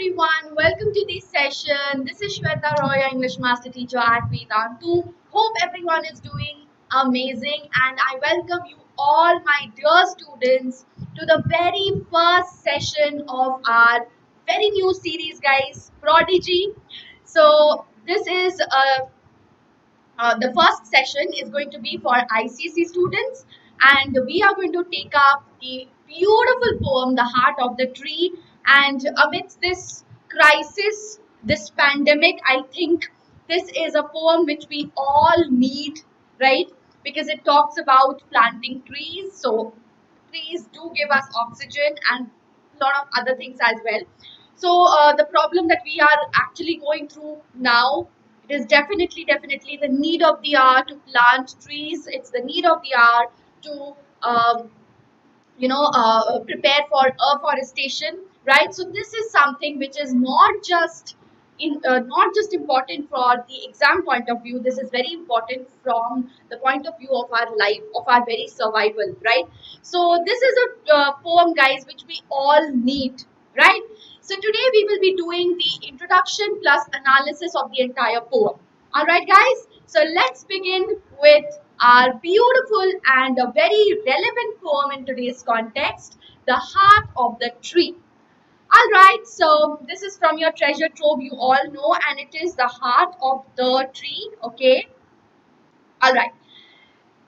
everyone, welcome to this session. This is Shweta Roy, your English Master Teacher at Vedantu. Hope everyone is doing amazing and I welcome you all, my dear students, to the very first session of our very new series, guys, Prodigy. So, this is the first session is going to be for ICC students, and we are going to take up the beautiful poem, The Heart of the Tree. And amidst this crisis, this pandemic, I think this is a poem which we all need, right? Because it talks about planting trees. So, trees do give us oxygen and a lot of other things as well. So the problem that we are actually going through now, it is definitely the need of the hour to plant trees. It's the need of the hour to prepare for afforestation, right? So this is something which is not just important for the exam point of view. This is very important from the point of view of our life, of our very survival, right? So this is a poem, guys, which we all need, right? So today we will be doing the introduction plus analysis of the entire poem. All right, guys. So let's begin with our beautiful and a very relevant poem in today's context, The Heart of the Tree. All right, so this is from your treasure trove, you all know, and it is The Heart of the Tree. Okay, all right.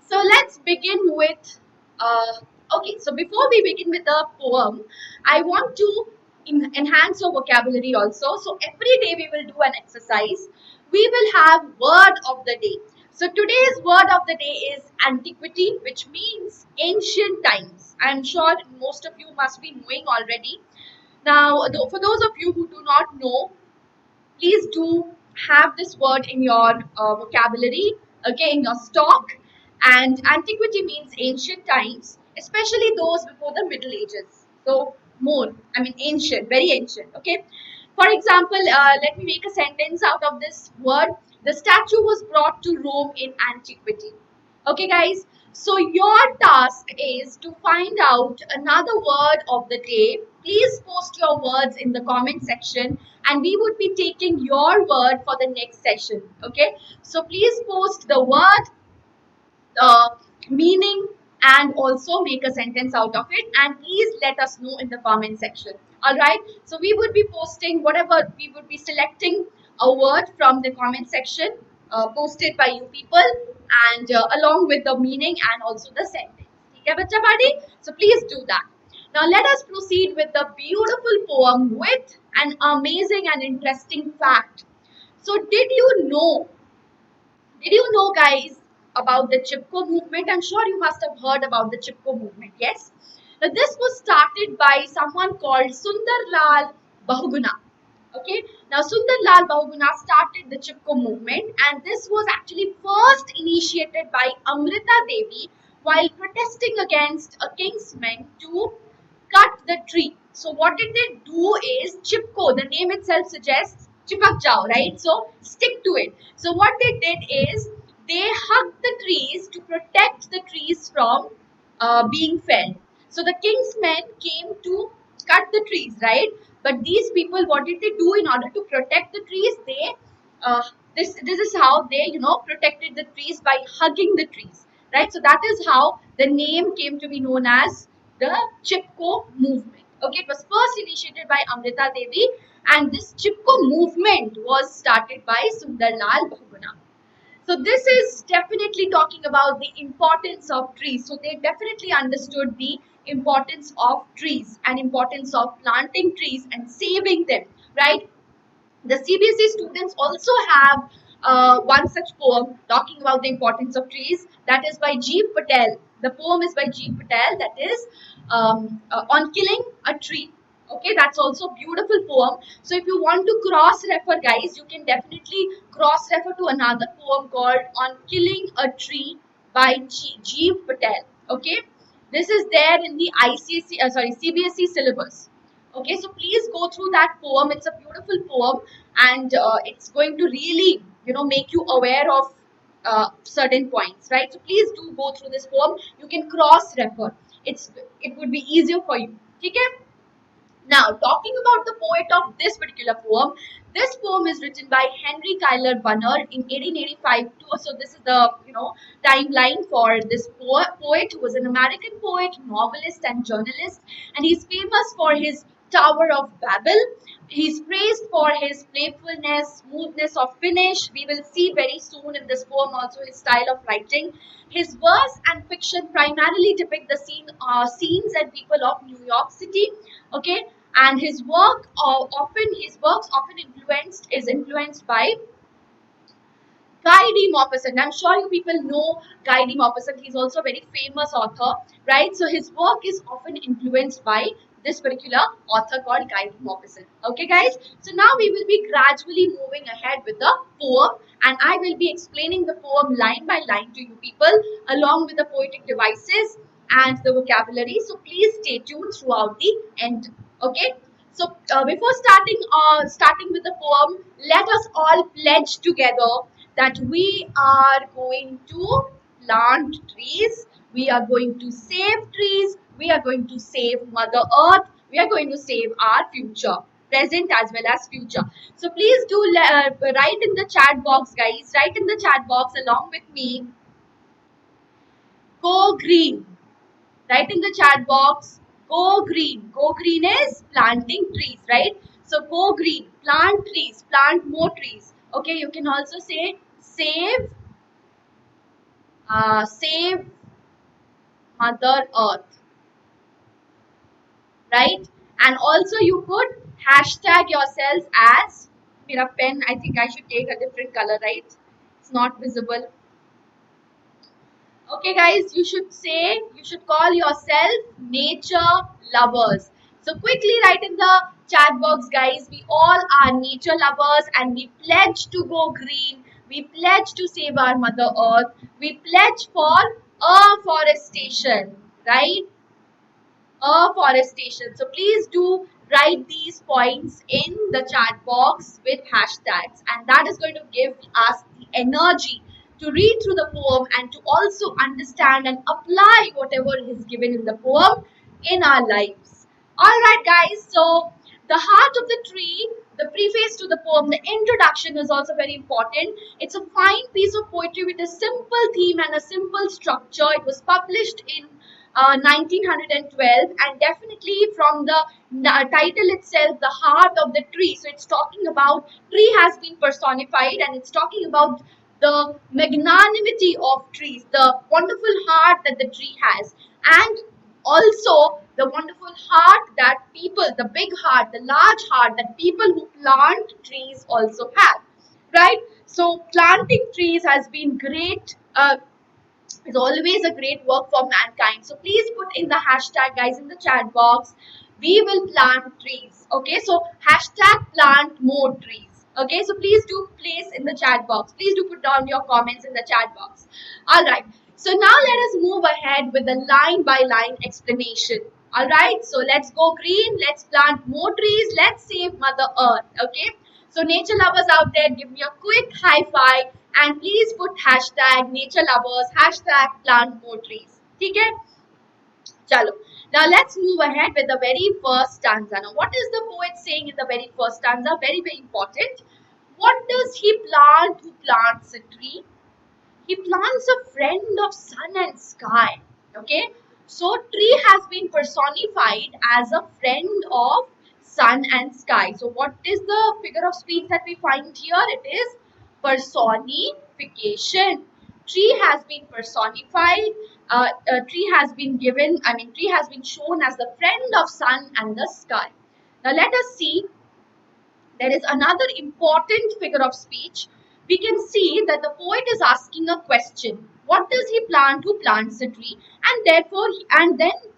So let's begin with. Okay, so before we begin with the poem, I want to enhance your vocabulary also. So every day we will do an exercise. We will have word of the day. So today's word of the day is antiquity, which means ancient times. I'm sure most of you must be knowing already. Now, for those of you who do not know, please do have this word in your vocabulary, okay, in your stock. And antiquity means ancient times, especially those before the Middle Ages. So more, I mean ancient, very ancient. Okay. For example, let me make a sentence out of this word. The statue was brought to Rome in antiquity. Okay, guys. So your task is to find out another word of the day. Please post your words in the comment section and we would be taking your word for the next session. Okay. So please post the word, meaning, and also make a sentence out of it, and please let us know in the comment section. All right, so we would be posting whatever, we would be selecting a word from the comment section, posted by you people, and along with the meaning and also the sentence. Okay, bacha buddy? So please do that. Now let us proceed with the beautiful poem with an amazing and interesting fact. So did you know, guys, about the Chipko movement? I'm sure you must have heard about the Chipko movement, yes? Now, this was started by someone called Sundarlal Bahuguna. Okay, now Sundarlal Bahuguna started the Chipko movement, and this was actually first initiated by Amrita Devi while protesting against a king's men to cut the tree. So what did they do is Chipko, the name itself suggests chipak jao, right? So stick to it. So what they did is they hugged the trees to protect the trees from being felled. So the king's men came to cut the trees, right? But these people, what did they do in order to protect the trees? They uh, this is how they protected the trees by hugging the trees, right? So that is how the name came to be known as the Chipko movement. Okay, it was first initiated by Amrita Devi, and this Chipko movement was started by Sundarlal Bahuguna. So this is definitely talking about the importance of trees. So they definitely understood the importance of trees and importance of planting trees and saving them, right? The CBSE students also have one such poem talking about the importance of trees. That is by Jeev Patel. The poem is by Jeev Patel. That is on killing a tree. Okay, that's also a beautiful poem. So if you want to cross refer, guys, you can definitely cross refer to another poem called On Killing a Tree by Jeev Patel. Okay, this is there in the CBSE syllabus. Okay, so please go through that poem. It's a beautiful poem, and it's going to really, make you aware of certain points, right? So please do go through this poem. You can cross refer. It would be easier for you. Okay. Now, talking about the poet of this particular poem, this poem is written by Henry Kyler Bunner in 1885. So this is the timeline for this poet who was an American poet, novelist, and journalist, and he's famous for his Tower of Babel. He's praised for his playfulness, smoothness of finish. We will see very soon in this poem also his style of writing. His verse and fiction primarily depict the scenes and people of New York City. Okay, and his works often influenced by Guy D. Maupassant. I'm sure you people know Guy D. Maupassant. He's also a very famous author, right? So his work is often influenced by this particular author called Guy D. Maupassant. Okay, guys. So now we will be gradually moving ahead with the poem, and I will be explaining the poem line by line to you people, along with the poetic devices and the vocabulary. So please stay tuned throughout the end. Okay. So before starting with the poem, let us all pledge together that we are going to plant trees, we are going to save trees, we are going to save Mother Earth, we are going to save our future, present as well as future. So please do write in the chat box, guys. Write in the chat box along with me. Go green. Write in the chat box. Go green. Go green is planting trees, right? So go green. Plant trees. Plant more trees. Okay, you can also say save Mother Earth, right? And also you could hashtag yourself as Mira pen. I think I should take a different color, right? It's not visible. Okay, guys, you should call yourself nature lovers. So quickly write in the chat box, guys. We all are nature lovers and we pledge to go green. We pledge to save our Mother Earth. We pledge for afforestation, right? Afforestation. So please do write these points in the chat box with hashtags, and that is going to give us the energy to read through the poem and to also understand and apply whatever is given in the poem in our lives. Alright, guys, so the heart of the tree, the preface to the poem, the introduction is also very important. It's a fine piece of poetry with a simple theme and a simple structure. It was published in 1912, and definitely from the title itself, the heart of the tree. So it's talking about tree has been personified, and it's talking about the magnanimity of trees, the wonderful heart that the tree has, and also the wonderful heart that people, the big heart, the large heart that people who plant trees also have, right? So planting trees has been great. It's always a great work for mankind. So please put in the hashtag, guys, in the chat box. We will plant trees. Okay, so hashtag plant more trees. Okay, so please do place in the chat box. Please do put down your comments in the chat box. All right. So now let us move ahead with the line by line explanation. All right. So let's go green. Let's plant more trees. Let's save Mother Earth. Okay. So nature lovers out there, give me a quick high five and please put hashtag nature lovers, hashtag plant more trees. Okay? Chalo. Now let's move ahead with the very first stanza. Now what is the poet saying in the very first stanza? Very, very important. What does he plant who plants a tree? He plants a friend of sun and sky. Okay? So tree has been personified as a friend of sun and sky. So what is the figure of speech that we find here? It is personification. Tree has been personified. Tree has been given, tree has been shown as the friend of sun and the sky. Now let us see, there is another important figure of speech. We can see that the poet is asking a question. What does he plant who plants a tree? And therefore,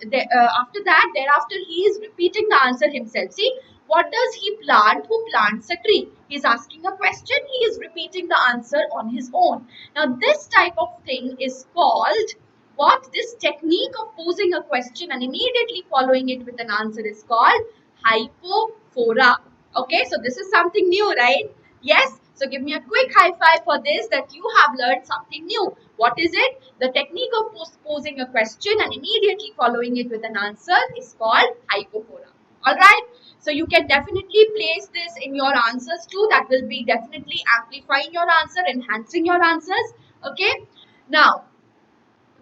thereafter he is repeating the answer himself. See, what does he plant who plants a tree? He is asking a question. He is repeating the answer on his own. Now, this type of thing is called what? This technique of posing a question and immediately following it with an answer is called hypophora. Okay, so this is something new, right? Yes. So give me a quick high five for this, that you have learned something new. What is it? The technique of posing a question and immediately following it with an answer is called hypophora. All right. So you can definitely place this in your answers too. That will be definitely amplifying your answer, enhancing your answers. Okay. Now,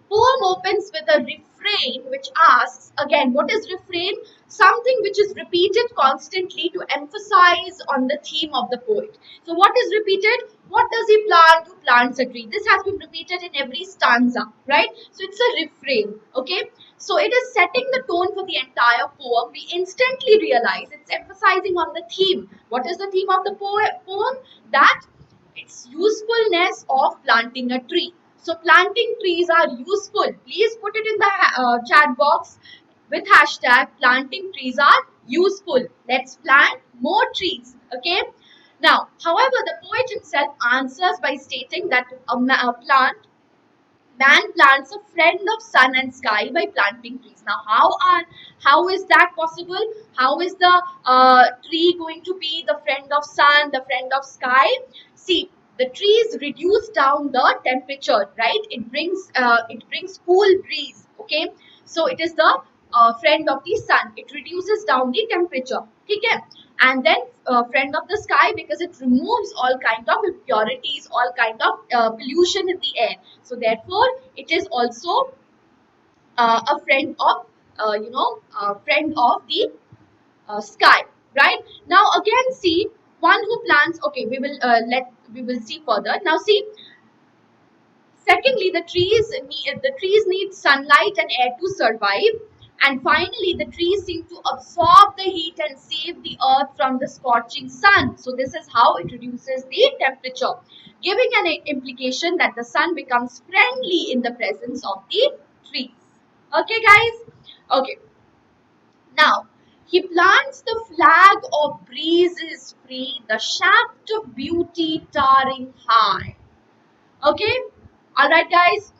poem opens with a refrain which asks, again, what is refrain? Something which is repeated constantly to emphasize on the theme of the poet. So what is repeated? What does he plant? Who plants a tree? This has been repeated in every stanza, right? So it's a refrain, okay? So it is setting the tone for the entire poem. We instantly realize it's emphasizing on the theme. What is the theme of the poem? That its usefulness of planting a tree. So planting trees are useful. Please put it in the chat box with hashtag planting trees are useful. Let's plant more trees. Okay. Now, however, the poet himself answers by stating that a plant man plants a friend of sun and sky by planting trees. Now, how is that possible? How is the tree going to be the friend of sun, the friend of sky? See, the trees reduce down the temperature, right? It brings cool breeze. Okay, so it is the friend of the sun. It reduces down the temperature. Okay, and then friend of the sky because it removes all kind of impurities, all kind of pollution in the air. So therefore it is also a friend of friend of the sky, right? Now again, see, one who plants, okay, we will see further. Now see, secondly, the trees need sunlight and air to survive. And finally, the trees seem to absorb the heat and save the earth from the scorching sun. So this is how it reduces the temperature, giving an implication that the sun becomes friendly in the presence of the trees. Okay, guys? Okay. Now, he plants the flag of breeze is free, the shaft of beauty towering high. Okay, all right, guys.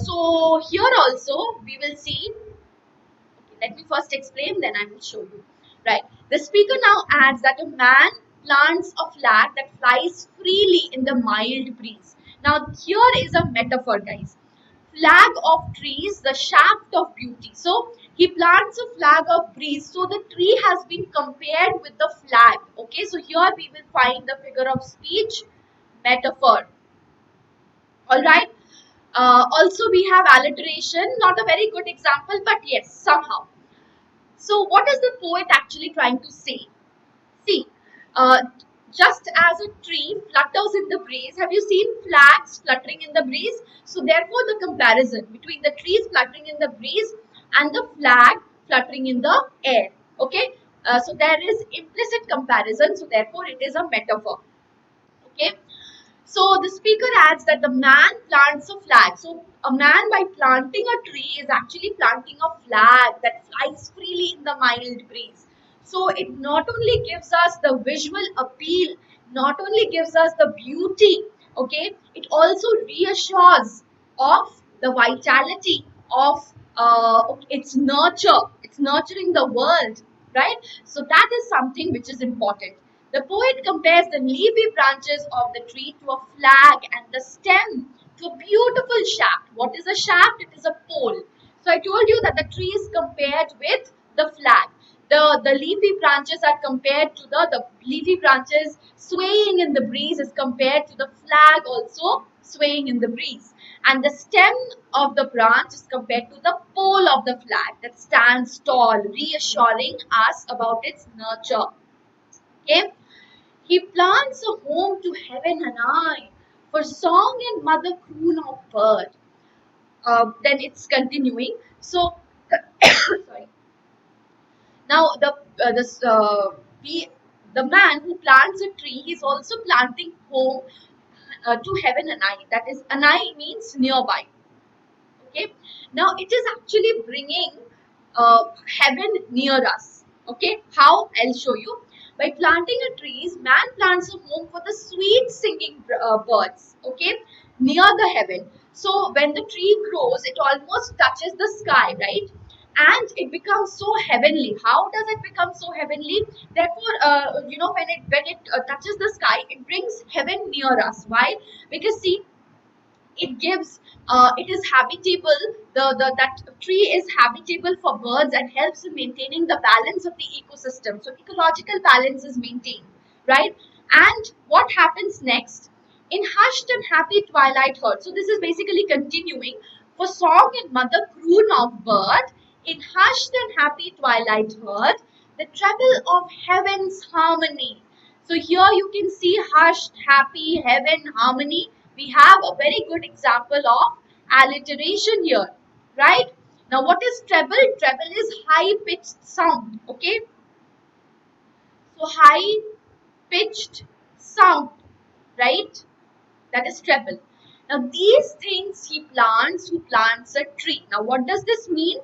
So here also we will see. Okay, let me first explain, then I will show you. Right. The speaker now adds that a man plants a flag that flies freely in the mild breeze. Now here is a metaphor, guys. Flag of trees, the shaft of beauty. So he plants a flag of breeze. So the tree has been compared with the flag. Okay. So here we will find the figure of speech metaphor. All right. Also, we have alliteration, not a very good example, but yes, somehow. So, what is the poet actually trying to say? See, uh, just as a tree flutters in the breeze, have you seen flags fluttering in the breeze? So, therefore, the comparison between the trees fluttering in the breeze and the flag fluttering in the air. Okay, so there is implicit comparison, so therefore, it is a metaphor. Okay. So the speaker adds that the man plants a flag. So a man by planting a tree is actually planting a flag that flies freely in the mild breeze. So it not only gives us the visual appeal, not only gives us the beauty, okay, it also reassures of the vitality of its nurture. It's nurturing the world, right? So that is something which is important. The poet compares the leafy branches of the tree to a flag and the stem to a beautiful shaft. What is a shaft? It is a pole. So I told you that the tree is compared with the flag. The leafy branches are compared to the leafy branches swaying in the breeze is compared to the flag also swaying in the breeze. And the stem of the branch is compared to the pole of the flag that stands tall, reassuring us about its nurture. Okay? He plants a home to heaven and I for song and mother croon of bird. Then it's continuing. So, sorry. Now the man who plants a tree is also planting home to heaven and I. That is, anai means nearby. Okay. Now it is actually bringing heaven near us. Okay. How? I'll show you. By planting a trees, man plants a home for the sweet singing birds. Okay. Near the heaven. So when the tree grows, it almost touches the sky, right? And it becomes so heavenly. How does it become so heavenly? Therefore, when it touches the sky, it brings heaven near us. Why? Because see, It gives, it is habitable. That tree is habitable for birds and helps in maintaining the balance of the ecosystem. So ecological balance is maintained, right? And what happens next? In hushed and happy twilight heard. So this is basically continuing. For song and mother croon of bird, in hushed and happy twilight heard, the treble of heaven's harmony. So here you can see hushed, happy, heaven, harmony. We have a very good example of alliteration here, right? Now what is treble? Treble is high pitched sound, okay? So high pitched sound, right? That is treble. Now these things he plants who plants a tree. Now what does this mean?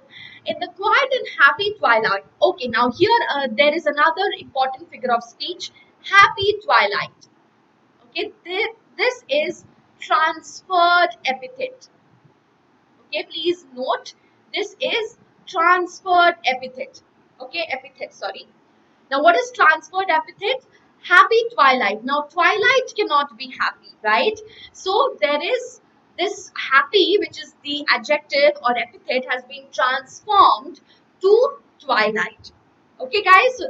In the quiet and happy twilight. Okay, now here there is another important figure of speech. Happy twilight. Okay, this is transferred epithet. Okay, please note this is transferred epithet. Okay, epithet, sorry. Now, what is transferred epithet? Happy twilight. Now, twilight cannot be happy, right? So, there is this happy, which is the adjective or epithet, has been transformed to twilight. Okay, guys. So,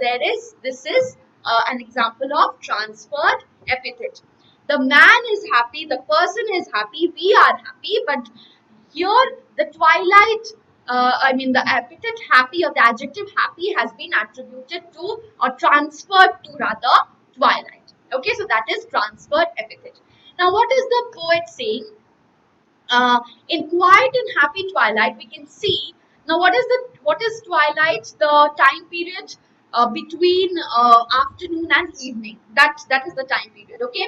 this is an example of transferred epithet. The man is happy, the person is happy, we are happy, but here the twilight, the epithet happy or the adjective happy has been attributed to or transferred to rather twilight. Okay, so that is transferred epithet. Now, what is the poet saying? In quiet and happy twilight, we can see. Now, what is twilight? The time period between afternoon and evening. That is the time period. Okay,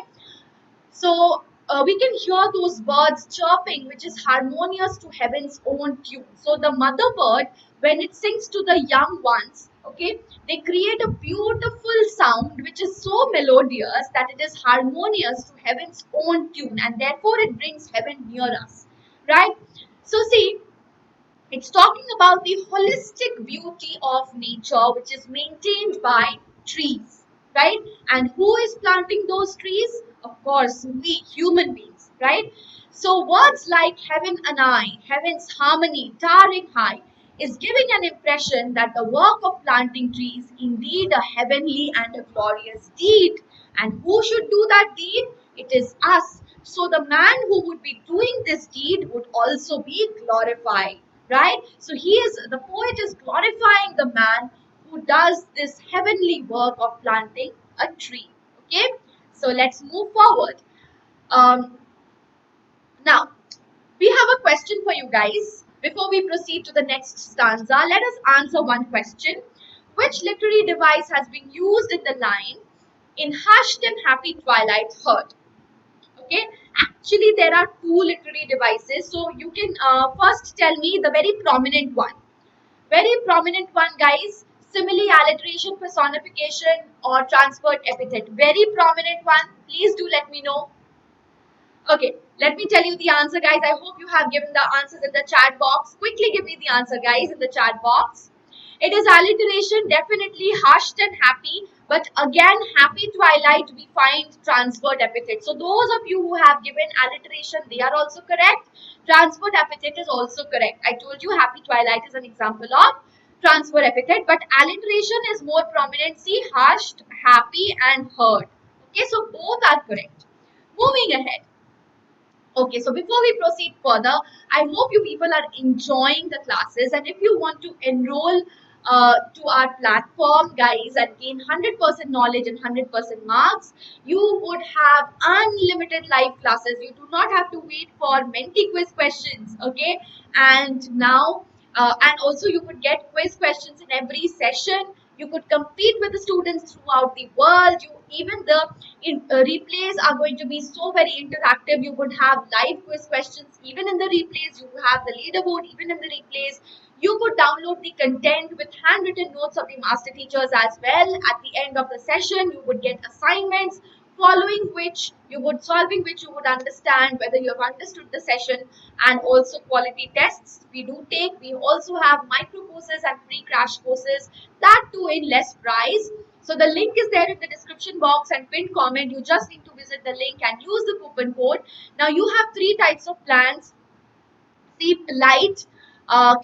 so we can hear those birds chirping, which is harmonious to heaven's own tune. So the mother bird, when it sings to the young ones, okay, they create a beautiful sound which is so melodious that it is harmonious to heaven's own tune, and therefore it brings heaven near us, right? So see, it's talking about the holistic beauty of nature, which is maintained by trees, right? And who is planting those trees? Of course, we human beings, right? So words like heaven and I, heaven's harmony, towering high, is giving an impression that the work of planting trees indeed a heavenly and a glorious deed. And who should do that deed? It is us. So the man who would be doing this deed would also be glorified, right? So the poet is glorifying the man who does this heavenly work of planting a tree. Okay, so let's move forward. Um, Now we have a question for you guys. Before we proceed to the next stanza, let us answer one question. Which literary device has been used in the line in hushed and happy twilight heard? Okay, actually there are two literary devices, so you can first tell me the very prominent one. Very prominent one, guys. Simile, alliteration, personification, or transferred epithet. Very prominent one. Please do let me know. Okay, let me tell you the answer, guys. I hope you have given the answers in the chat box. Quickly give me the answer, guys, in the chat box. It is alliteration, definitely hushed and happy. But again, happy twilight, we find transferred epithet. So those of you who have given alliteration, they are also correct. Transferred epithet is also correct. I told you happy twilight is an example of transfer epithet. But alliteration is more prominent. See, hushed, happy, and heard. Okay, so both are correct. Moving ahead. Okay, so before we proceed further, I hope you people are enjoying the classes, and if you want to enroll to our platform, guys, and gain 100% knowledge and 100% marks, you would have unlimited live classes. You do not have to wait for Menti quiz questions, okay? And now, and also you could get quiz questions in every session. You could compete with the students throughout the world. Even the replays are going to be so very interactive. You would have live quiz questions even in the replays. You have the leaderboard even in the replays. You could download the content with handwritten notes of the master teachers as well. At the end of the session, you would get assignments solving which you would understand whether you have understood the session, and also quality tests we do take. We also have micro courses and free crash courses, that too in less price. So the link is there in the description box and pinned comment. You just need to visit the link and use the coupon code. Now you have three types of plans: Steep, Light,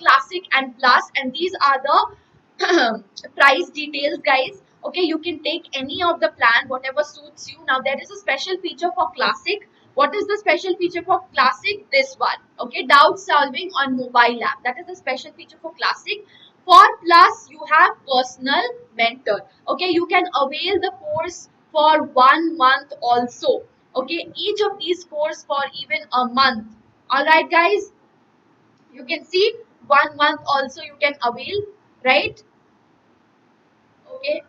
Classic and Plus, and these are the price details, guys. Okay, you can take any of the plan, whatever suits you. Now there is a special feature for Classic. What is the special feature for Classic? This one. Okay, doubt solving on mobile app. That is the special feature for Classic. For Plus, you have personal mentor. Okay, you can avail the course for 1 month also. Okay, each of these course for even a month. All right, guys. You can see 1 month also you can avail, right? Okay,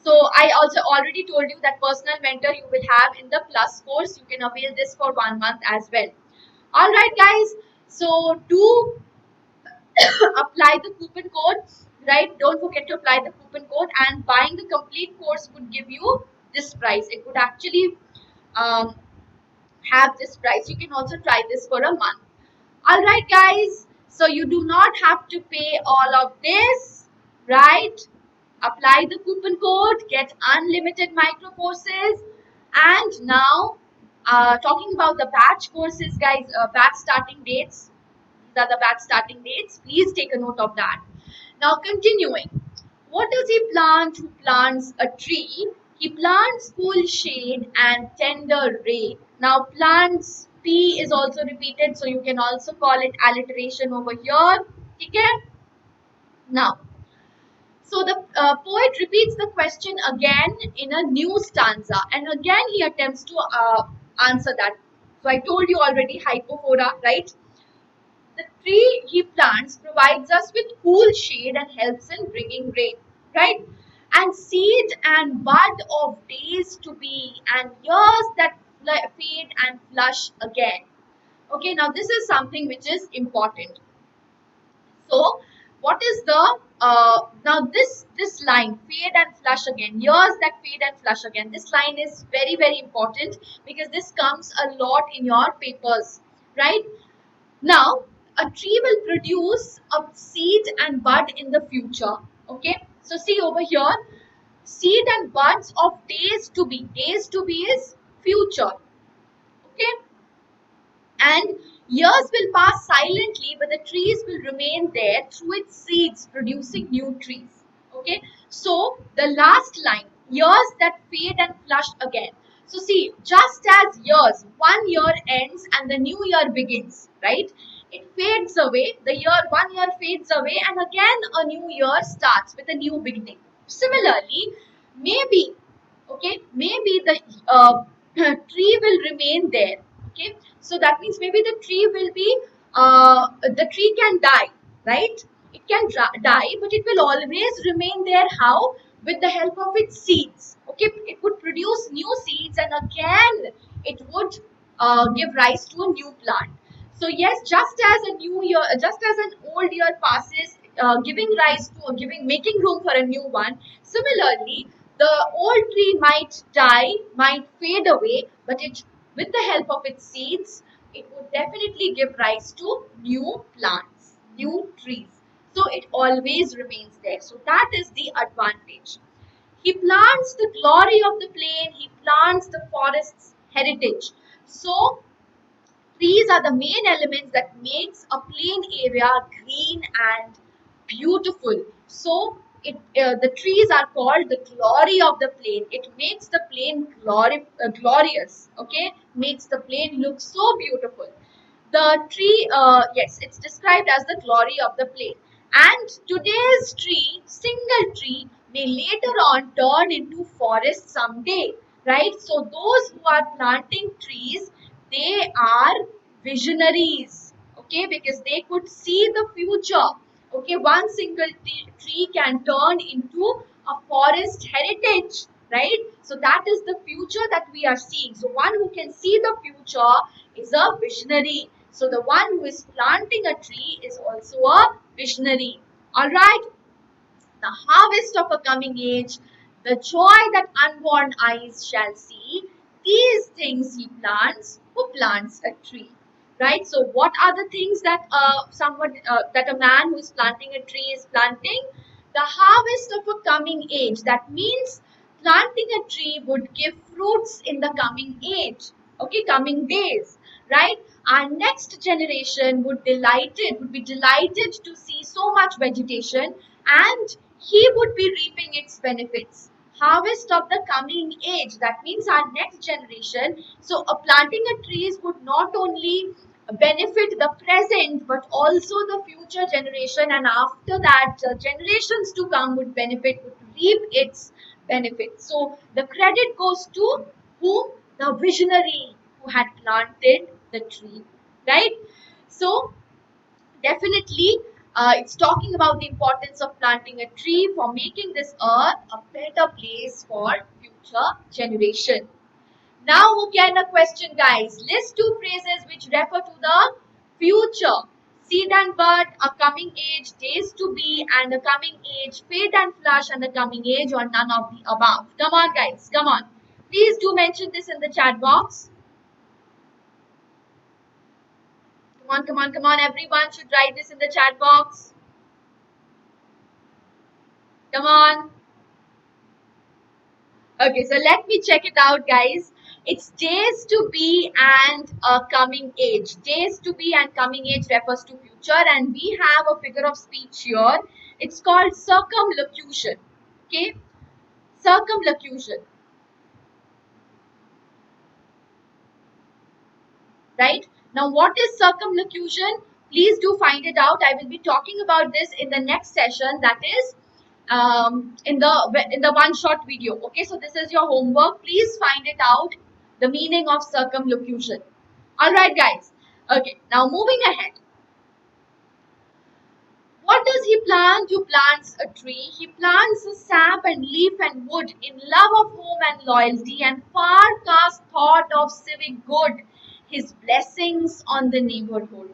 so I also already told you that personal mentor you will have in the Plus course. You can avail this for 1 month as well. All right, guys, so do apply the coupon code, right? Don't forget to apply the coupon code, and buying the complete course would give you this price. It would actually um, have this price. You can also try this for a month. All right, guys, so you do not have to pay all of this, right? Apply the coupon code, get unlimited micro courses. And now talking about the batch courses, guys, batch starting dates. These are the batch starting dates. Please take a note of that. Now continuing, what does he plant who plants a tree? He plants cool shade and tender ray. Now plants P is also repeated, so you can also call it alliteration over here. Okay? Now, so the poet repeats the question again in a new stanza, and again he attempts to answer that. So I told you already, hypophora, right? The tree he plants provides us with cool shade and helps in bringing rain, right? And seed and bud of days to be, and years that fade and flush again. Okay, now this is something which is important. So, what is the now this line, fade and flush again, years that fade and flush again? This line is very important because this comes a lot in your papers, right? Now, a tree will produce a seed and bud in the future. Okay, so see over here, seed and buds of days to be. Days to be is future. Okay, and years will pass silently, but the trees will remain there through its seeds, producing new trees. Okay, so the last line, years that fade and flush again. So see, just as years, 1 year ends and the new year begins, right? It fades away, the year, 1 year fades away, and again a new year starts with a new beginning. Similarly, maybe, okay, maybe the tree will remain there. Okay, so that means maybe the tree will be the tree can die, right? It can die, but it will always remain there. How? With the help of its seeds. Okay, it would produce new seeds, and again it would give rise to a new plant. So yes, just as a new year, just as an old year passes, giving rise to, giving, making room for a new one, similarly the old tree might die, might fade away, but it, with the help of its seeds, it would definitely give rise to new plants, new trees. So it always remains there. So that is the advantage. He plants the glory of the plain, he plants the forest's heritage. So trees are the main elements that makes a plain area green and beautiful. So the trees are called the glory of the plain. It makes the plain glorious. Okay, makes the plain look so beautiful. The tree, yes, it's described as the glory of the plain. And today's tree, single tree, may later on turn into forest someday, right? So those who are planting trees, they are visionaries, okay, because they could see the future. Okay, one single tree can turn into a forest heritage, right? So that is the future that we are seeing. So one who can see the future is a visionary. So the one who is planting a tree is also a visionary. All right. The harvest of a coming age, the joy that unborn eyes shall see. These things he plants who plants a tree. Right. So what are the things that someone that a man who is planting a tree is planting? The harvest of a coming age. That means planting a tree would give fruits in the coming age, okay, coming days, right? Our next generation would be delighted to see so much vegetation, and he would be reaping its benefits. Harvest of the coming age, that means our next generation. So, planting a trees would not only benefit the present but also the future generation, and after that, generations to come would benefit, would reap its benefits. So, the credit goes to whom? The visionary who had planted the tree, right? So, definitely, it's talking about the importance of planting a tree for making this earth a better place for future generation. Now, again, a question, guys. List two phrases which refer to the future. Seed and bud, a coming age, days to be, and a coming age, fade and flush, and a coming age, or none of the above. Come on, guys. Come on. Please do mention this in the chat box. Come on, come on, come on. Everyone should write this in the chat box. Come on. Okay, so let me check it out, guys. It's days to be and coming age. Days to be and coming age refers to future, and we have a figure of speech here. It's called circumlocution. Okay, circumlocution, right? Now, what is circumlocution? Please do find it out. I will be talking about this in the next session. That is in the one shot video. Okay, so this is your homework. Please find it out, the meaning of circumlocution. All right, guys. Okay, now moving ahead. What does he plant? Who plants a tree? He plants the sap and leaf and wood in love of home and loyalty and far cast thought of civic good, his blessings on the neighborhood.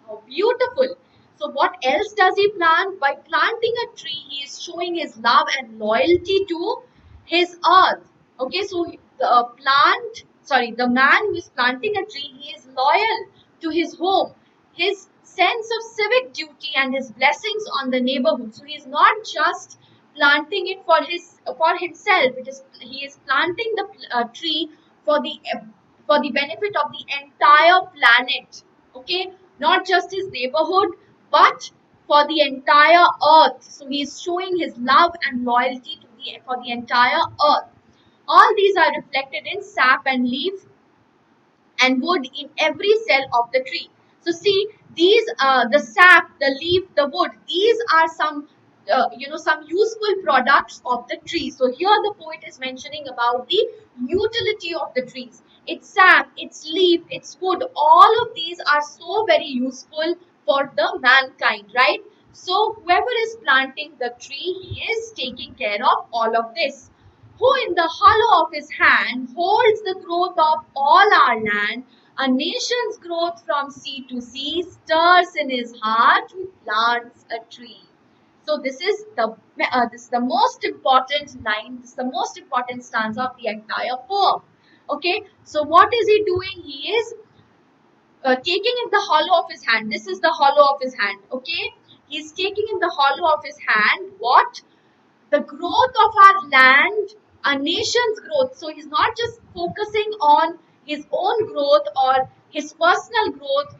How beautiful. So, what else does he plant? By planting a tree, he is showing his love and loyalty to his earth. Okay, so the man who is planting a tree, he is loyal to his home, his sense of civic duty, and his blessings on the neighborhood. So, he is not just planting it for himself. He is planting the tree for the benefit of the entire planet. Okay, not just his neighborhood, but for the entire earth. So he is showing his love and loyalty to for the entire earth. All these are reflected in sap and leaf and wood in every cell of the tree. So see, these the sap, the leaf, the wood, these are some useful products of the tree. So here the poet is mentioning about the utility of the trees. Its sap, its leaf, its wood, all of these are so very useful for the mankind, right? So whoever is planting the tree, he is taking care of all of this. Who in the hollow of his hand holds the growth of all our land, a nation's growth from sea to sea, stirs in his heart who plants a tree. So this is the most important line. This is the most important stanza of the entire poem. Okay, so what is he doing? He is taking in the hollow of his hand. This is the hollow of his hand. Okay, he's taking in the hollow of his hand what? The growth of our land, a nation's growth. So he's not just focusing on his own growth or his personal growth.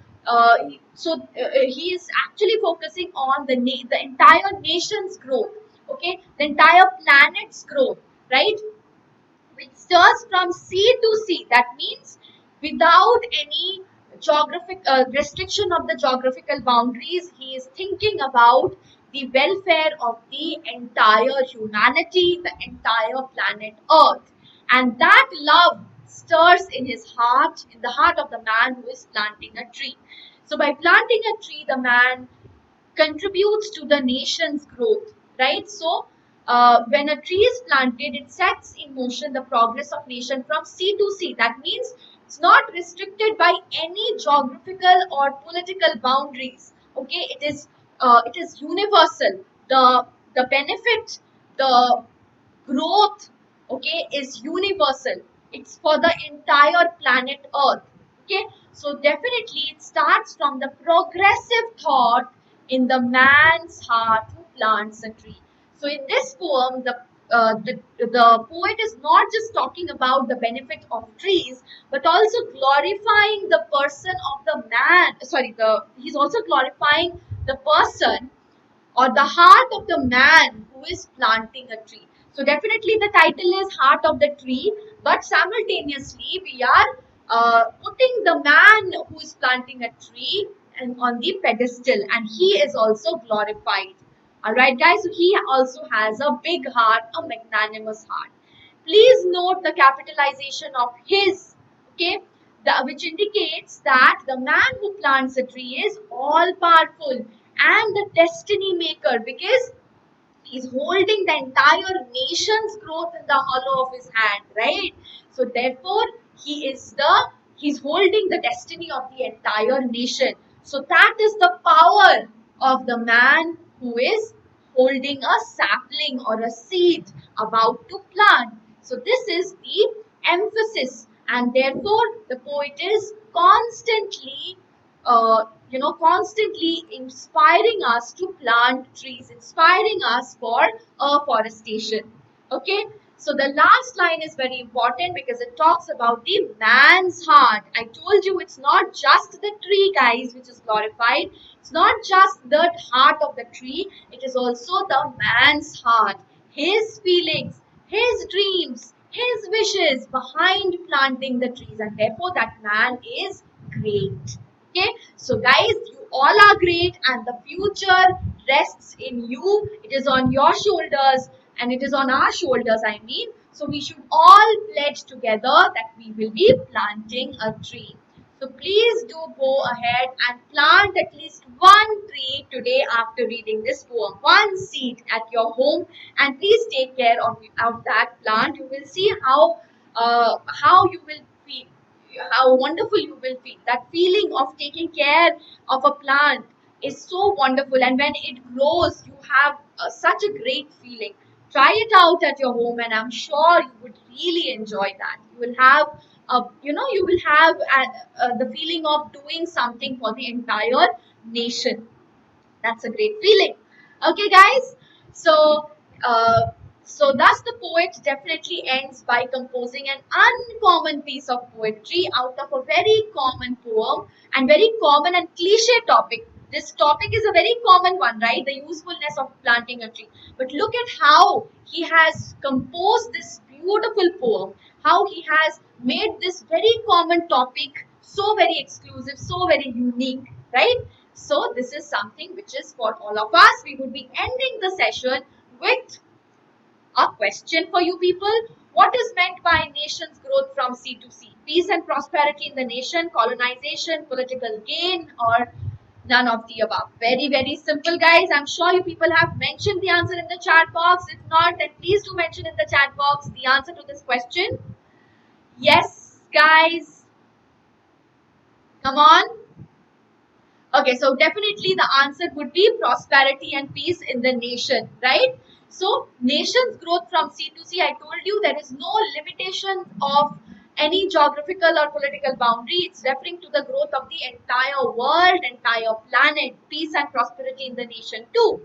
He is actually focusing on the entire nation's growth. Okay, the entire planet's growth, right? Which stirs from sea to sea. That means without any geographic restriction of the geographical boundaries, he is thinking about the welfare of the entire humanity, the entire planet Earth. And that love stirs in his heart, in the heart of the man who is planting a tree. So by planting a tree, the man contributes to the nation's growth, right? So, when a tree is planted, it sets in motion the progress of nation from sea to sea. That means it's not restricted by any geographical or political boundaries. Okay, it is universal. The benefit, the growth, okay, is universal. It's for the entire planet Earth. Okay, so definitely it starts from the progressive thought in the man's heart who plants a tree. So in this poem, the poet is not just talking about the benefit of trees, but also glorifying the person of the man. Sorry, the he's also glorifying the person or the heart of the man who is planting a tree. So definitely the title is Heart of the Tree, but simultaneously we are putting the man who is planting a tree and on the pedestal, and he is also glorified. All right, guys. So he also has a big heart, a magnanimous heart. Please note the capitalization of his. Okay, which indicates that the man who plants a tree is all powerful and the destiny maker, because he's holding the entire nation's growth in the hollow of his hand, right? So therefore he's holding the destiny of the entire nation. So that is the power of the man who is holding a sapling or a seed about to plant. So this is the emphasis, and therefore the poet is constantly inspiring us to plant trees, inspiring us for afforestation. Okay, so the last line is very important because it talks about the man's heart. I told you it's not just the tree, guys, which is glorified. It's not just the heart of the tree, it is also the man's heart, his feelings, his dreams, his wishes behind planting the trees, and therefore that man is great. Okay, so guys, you all are great, and the future rests in you. It is on your shoulders, and it is on our shoulders, I mean. So we should all pledge together that we will be planting a tree. So please do go ahead and plant at least one tree today after reading this poem, one seed at your home, and please take care of that plant. You will see how you will feel, how wonderful you will feel. That feeling of taking care of a plant is so wonderful, and when it grows, you have such a great feeling. Try it out at your home, and I'm sure you would really enjoy that. You will have the feeling of doing something for the entire nation. That's a great feeling. Okay, guys. So, uh, so thus the poet definitely ends by composing an uncommon piece of poetry out of a very common poem and very common and cliche topic. This topic is a very common one, right? The usefulness of planting a tree. But look at how he has composed this beautiful poem, how he has made this very common topic so very exclusive, so very unique, right? So this is something which is for all of us. We would be ending the session with a question for you people. What is meant by nation's growth from sea to sea? Peace and prosperity in the nation, colonization, political gain, or none of the above? Very, very simple, guys. I'm sure you people have mentioned the answer in the chat box. If not, then please do mention in the chat box the answer to this question. Yes, guys. Come on. Okay, so definitely the answer would be prosperity and peace in the nation, right? So, nation's growth from sea to sea, I told you there is no limitation of any geographical or political boundary. It's referring to the growth of the entire world, entire planet, peace and prosperity in the nation too.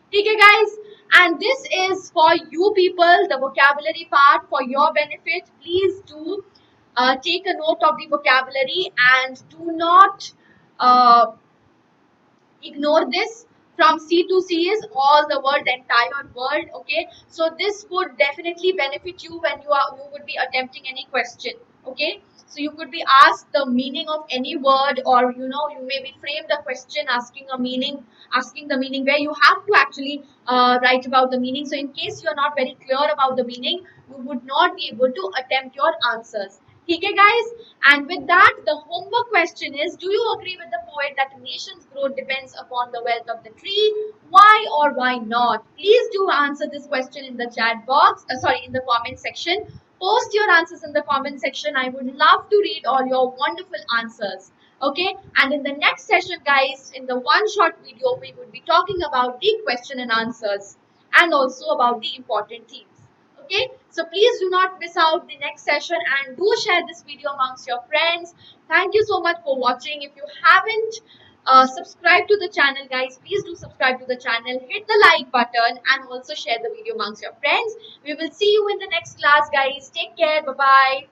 Okay, guys, and this is for you people, the vocabulary part for your benefit. Please do take a note of the vocabulary and do not uh, ignore this. From sea to sea is all the world, the entire world. Okay, so this would definitely benefit you when you would be attempting any question. Okay, so you could be asked the meaning of any word, or you may be framed a question asking the meaning where you have to actually write about the meaning. So in case you are not very clear about the meaning, you would not be able to attempt your answers. Okay, guys, and with that, the homework question is: do you agree with the poet that a nation's growth depends upon the wealth of the tree? Why or why not? Please do answer this question in the chat box. In the comment section. Post your answers in the comment section. I would love to read all your wonderful answers. Okay, and in the next session, guys, in the one short video, we would be talking about the question and answers and also about the important themes. Okay, so please do not miss out the next session and do share this video amongst your friends. Thank you so much for watching. If you haven't Subscribe to the channel, guys. Please do subscribe to the channel. Hit the like button and also share the video amongst your friends. We will see you in the next class, guys. Take care. Bye bye.